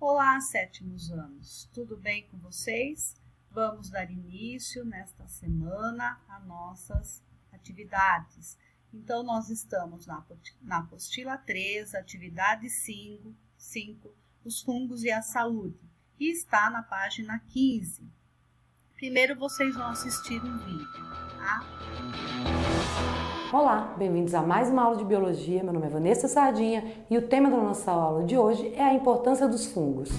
Olá, sétimos anos, tudo bem com vocês? Vamos dar início nesta semana a nossas atividades. Então, nós estamos na apostila 3, atividade 5, os fungos e a saúde, e está na página 15. Primeiro, vocês vão assistir um vídeo, tá? Olá, bem-vindos a mais uma aula de Biologia. Meu nome é Vanessa Sardinha e o tema da nossa aula de hoje é a importância dos fungos.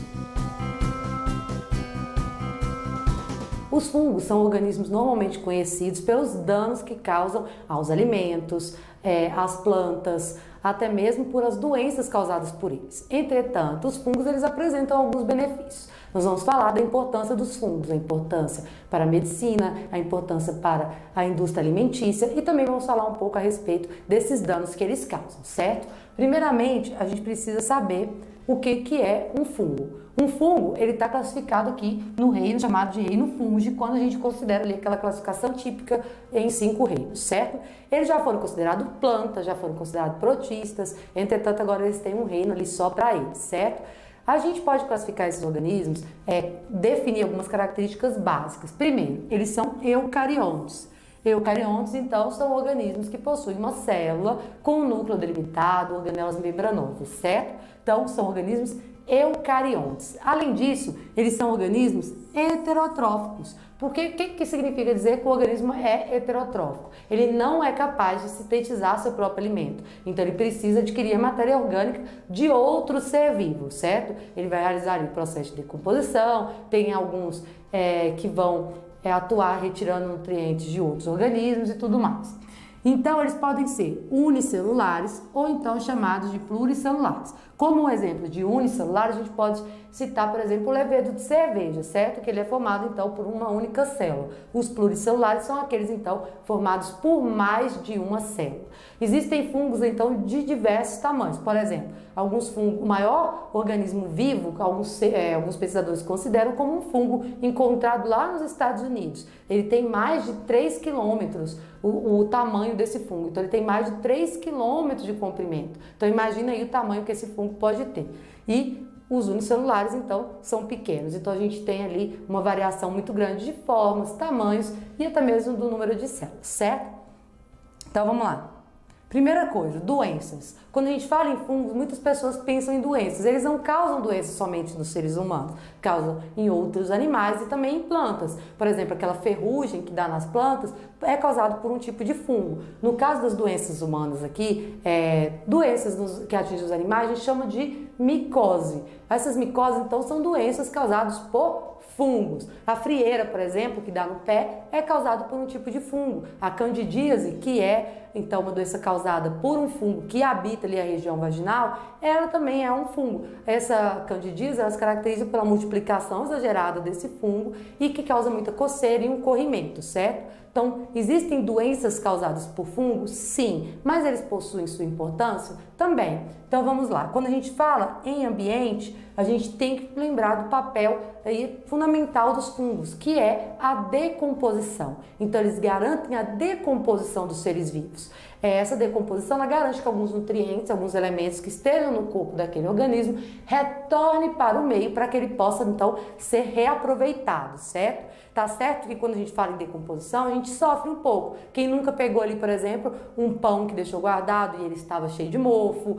Os fungos são organismos normalmente conhecidos pelos danos que causam aos alimentos, às plantas, até mesmo por as doenças causadas por eles. Entretanto, os fungos eles apresentam alguns benefícios. Nós vamos falar da importância dos fungos, a importância para a medicina, a importância para a indústria alimentícia e também vamos falar um pouco a respeito desses danos que eles causam, certo? Primeiramente, a gente precisa saber o que é um fungo. Um fungo, ele está classificado aqui no reino chamado de reino fungi, quando a gente considera ali aquela classificação típica em 5 reinos, certo? Eles já foram considerados plantas, já foram considerados protistas, entretanto agora eles têm um reino ali só para eles, certo? A gente pode classificar esses organismos, definir algumas características básicas. Primeiro, eles são eucariontes. Eucariontes, então, são organismos que possuem uma célula com um núcleo delimitado, organelas membranosas, certo? Então, são organismos eucariontes. Além disso, eles são organismos heterotróficos. Porque o que significa dizer que o organismo é heterotrófico? Ele não é capaz de sintetizar seu próprio alimento. Então, ele precisa adquirir a matéria orgânica de outro ser vivo, certo? Ele vai realizar o processo de decomposição, tem alguns que vão atuar retirando nutrientes de outros organismos e tudo mais. Então, eles podem ser unicelulares ou então chamados de pluricelulares. Como um exemplo de unicelular, a gente pode citar, por exemplo, o levedo de cerveja, certo? Que ele é formado, então, por uma única célula. Os pluricelulares são aqueles, então, formados por mais de uma célula. Existem fungos, então, de diversos tamanhos. Por exemplo, alguns fungos, o maior organismo vivo, alguns pesquisadores consideram como um fungo encontrado lá nos Estados Unidos. Ele tem mais de 3 quilômetros o tamanho desse fungo. Então, ele tem mais de 3 quilômetros de comprimento. Então, imagina aí o tamanho que esse fungo pode ter. E os unicelulares, então, são pequenos. Então, a gente tem ali uma variação muito grande de formas, tamanhos e até mesmo do número de células, certo? Então, vamos lá. Primeira coisa, doenças. Quando a gente fala em fungos, muitas pessoas pensam em doenças. Eles não causam doenças somente nos seres humanos, causam em outros animais e também em plantas. Por exemplo, aquela ferrugem que dá nas plantas é causada por um tipo de fungo. No caso das doenças humanas aqui, doenças que atingem os animais, a gente chama de micose. Essas micoses, então, são doenças causadas por fungos. A frieira, por exemplo, que dá no pé, é causada por um tipo de fungo. A candidíase, que é, então, uma doença causada por um fungo que habita ali a região vaginal, ela também é um fungo. Essa candidíase, ela se caracteriza pela multiplicação exagerada desse fungo e que causa muita coceira e um corrimento, certo? Então, existem doenças causadas por fungos? Sim, mas eles possuem sua importância? Também. Então, vamos lá. Quando a gente fala em ambiente, a gente tem que lembrar do papel fundamental dos fungos, que é a decomposição. Então, eles garantem a decomposição dos seres vivos. Essa decomposição ela garante que alguns nutrientes, alguns elementos que estejam no corpo daquele organismo retornem para o meio para que ele possa, então, ser reaproveitado, certo? Tá certo que quando a gente fala em decomposição, a gente sofre um pouco. Quem nunca pegou ali, por exemplo, um pão que deixou guardado e ele estava cheio de mofo,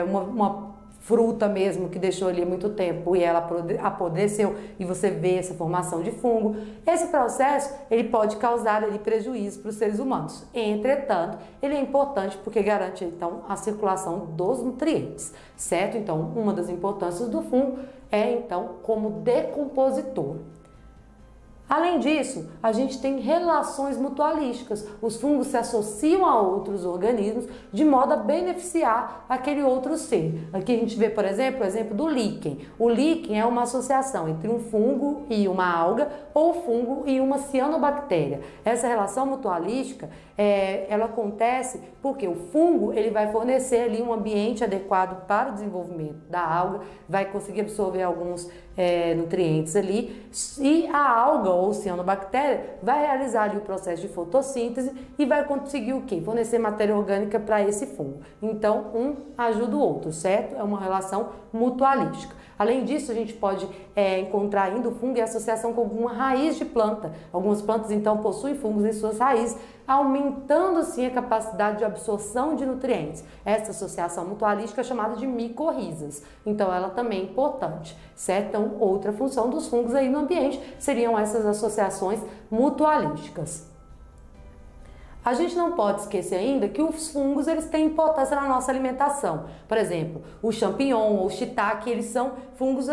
uma fruta mesmo que deixou ali muito tempo e ela apodreceu e você vê essa formação de fungo. Esse processo ele pode causar ali prejuízo para os seres humanos. Entretanto, ele é importante porque garante então a circulação dos nutrientes, certo? Então, uma das importâncias do fungo é então como decompositor. Além disso, a gente tem relações mutualísticas. Os fungos se associam a outros organismos de modo a beneficiar aquele outro ser. Aqui a gente vê, por exemplo, o exemplo do líquen. O líquen é uma associação entre um fungo e uma alga ou fungo e uma cianobactéria. Essa relação mutualística, ela acontece porque o fungo ele vai fornecer ali um ambiente adequado para o desenvolvimento da alga, vai conseguir absorver alguns nutrientes ali e a alga ou cianobactéria vai realizar ali o processo de fotossíntese e vai conseguir o quê? Fornecer matéria orgânica para esse fungo. Então, um ajuda o outro, certo? É uma relação mutualística. Além disso, a gente pode encontrar ainda o fungo em associação com alguma raiz de planta. Algumas plantas, então, possuem fungos em suas raízes, aumentando, assim, a capacidade de absorção de nutrientes. Essa associação mutualística é chamada de micorrizas. Então, ela também é importante, certo? Então, outra função dos fungos aí no ambiente seriam essas associações mutualísticas. A gente não pode esquecer ainda que os fungos eles têm importância na nossa alimentação. Por exemplo, o champignon ou o shiitake, eles são fungos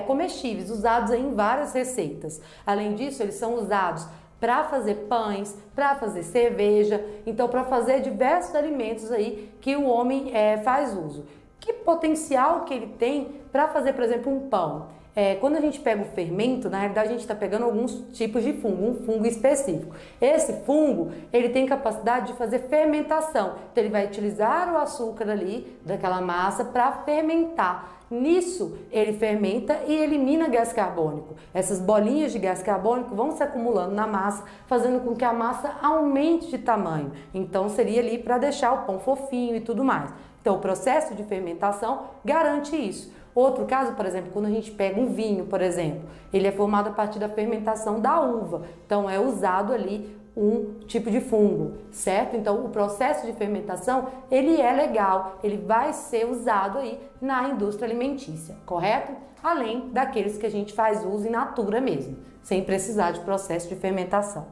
comestíveis, usados em várias receitas. Além disso, eles são usados para fazer pães, para fazer cerveja, então para fazer diversos alimentos aí que o homem faz uso. Que potencial que ele tem para fazer, por exemplo, um pão? Quando a gente pega o fermento, na realidade a gente está pegando alguns tipos de fungo, um fungo específico. Esse fungo, ele tem capacidade de fazer fermentação, então ele vai utilizar o açúcar ali, daquela massa, para fermentar. Nisso, ele fermenta e elimina gás carbônico. Essas bolinhas de gás carbônico vão se acumulando na massa, fazendo com que a massa aumente de tamanho. Então, seria ali para deixar o pão fofinho e tudo mais. Então, o processo de fermentação garante isso. Outro caso, por exemplo, quando a gente pega um vinho, por exemplo, ele é formado a partir da fermentação da uva. Então, é usado ali um tipo de fungo, certo? Então, o processo de fermentação, ele é legal, ele vai ser usado aí na indústria alimentícia, correto? Além daqueles que a gente faz uso in natura mesmo, sem precisar de processo de fermentação.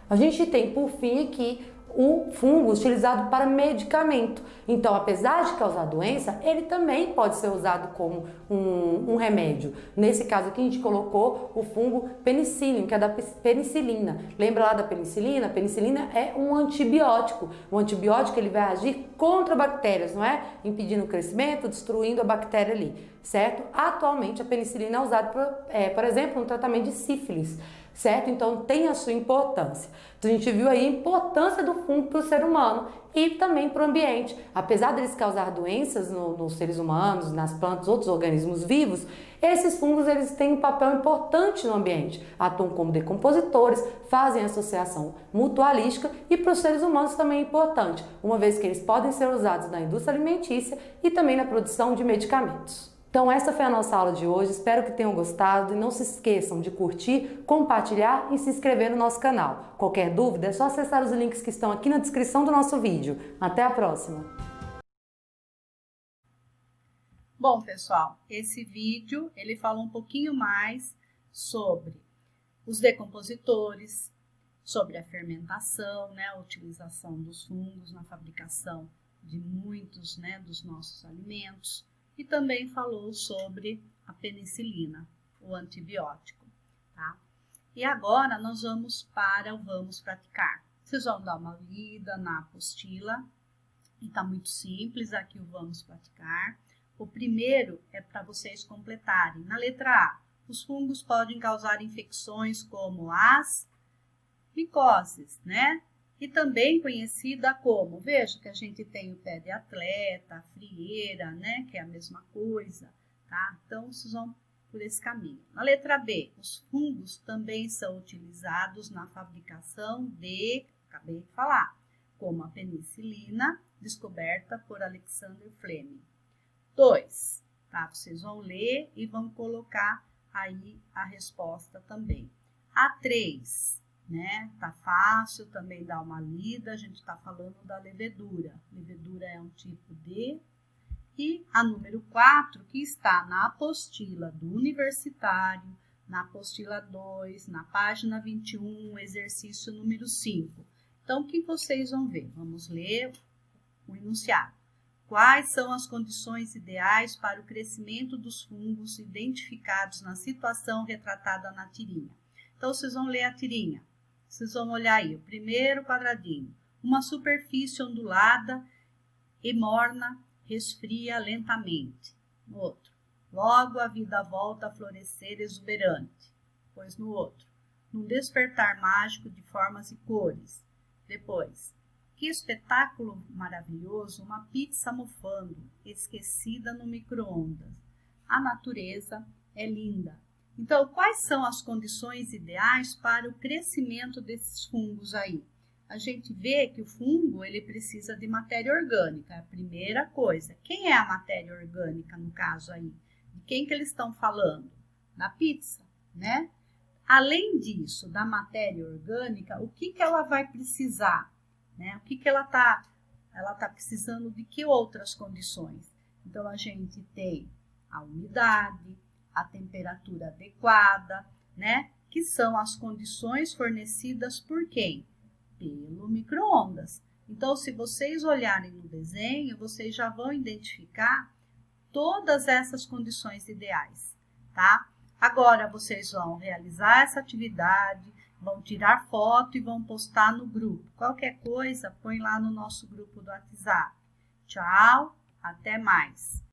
A gente tem, por fim, aqui o fungo utilizado para medicamento. Então, apesar de causar doença, ele também pode ser usado como um remédio. Nesse caso aqui, a gente colocou o fungo penicillium, que é da penicilina. Lembra lá da penicilina? A penicilina é um antibiótico. O antibiótico ele vai agir contra bactérias, não é? Impedindo o crescimento, destruindo a bactéria ali, certo? Atualmente, a penicilina é usada, por exemplo, no tratamento de sífilis, certo? Então, tem a sua importância. Então, a gente viu aí a importância do fungo para o ser humano e também para o ambiente. Apesar deles causar doenças nos seres humanos, nas plantas, outros organismos vivos, esses fungos eles têm um papel importante no ambiente. Atuam como decompositores, fazem associação mutualística e para os seres humanos também é importante, uma vez que eles podem ser usados na indústria alimentícia e também na produção de medicamentos. Então essa foi a nossa aula de hoje, espero que tenham gostado e não se esqueçam de curtir, compartilhar e se inscrever no nosso canal. Qualquer dúvida é só acessar os links que estão aqui na descrição do nosso vídeo. Até a próxima! Bom, pessoal, esse vídeo ele fala um pouquinho mais sobre os decompositores, sobre a fermentação, né, a utilização dos fungos na fabricação de muitos, né, dos nossos alimentos. E também falou sobre a penicilina, o antibiótico, tá? E agora nós vamos para o Vamos Praticar. Vocês vão dar uma lida na apostila, e tá muito simples aqui o Vamos Praticar. O primeiro é para vocês completarem. Na letra A, os fungos podem causar infecções como as micoses, né? E também conhecida como, veja que a gente tem o pé de atleta, a frieira, né, que é a mesma coisa, tá? Então, vocês vão por esse caminho. Na letra B, os fungos também são utilizados na fabricação de, acabei de falar, como a penicilina, descoberta por Alexander Fleming. 2, tá? Vocês vão ler e vão colocar aí a resposta também. A 3, né? Tá fácil também dar uma lida, a gente tá falando da levedura. Levedura é um tipo de... E a número 4, que está na apostila do universitário, na apostila 2, na página 21, exercício número 5. Então, o que vocês vão ver? Vamos ler o enunciado. Quais são as condições ideais para o crescimento dos fungos identificados na situação retratada na tirinha? Então, vocês vão ler a tirinha. Vocês vão olhar aí, o primeiro quadradinho. Uma superfície ondulada e morna resfria lentamente. No outro, logo a vida volta a florescer exuberante. Depois no outro, num despertar mágico de formas e cores. Depois, que espetáculo maravilhoso, uma pizza mofando, esquecida no micro-ondas. A natureza é linda. Então, quais são as condições ideais para o crescimento desses fungos aí? A gente vê que o fungo, ele precisa de matéria orgânica, é a primeira coisa. Quem é a matéria orgânica no caso aí? De quem que eles estão falando? Da pizza, né? Além disso, da matéria orgânica, o que ela vai precisar? Né? O que ela tá precisando de que outras condições? Então, a gente tem a umidade, a temperatura adequada, né? Que são as condições fornecidas por quem? Pelo micro-ondas. Então, se vocês olharem no desenho, vocês já vão identificar todas essas condições ideais, tá? Agora, vocês vão realizar essa atividade, vão tirar foto e vão postar no grupo. Qualquer coisa, põe lá no nosso grupo do WhatsApp. Tchau, até mais!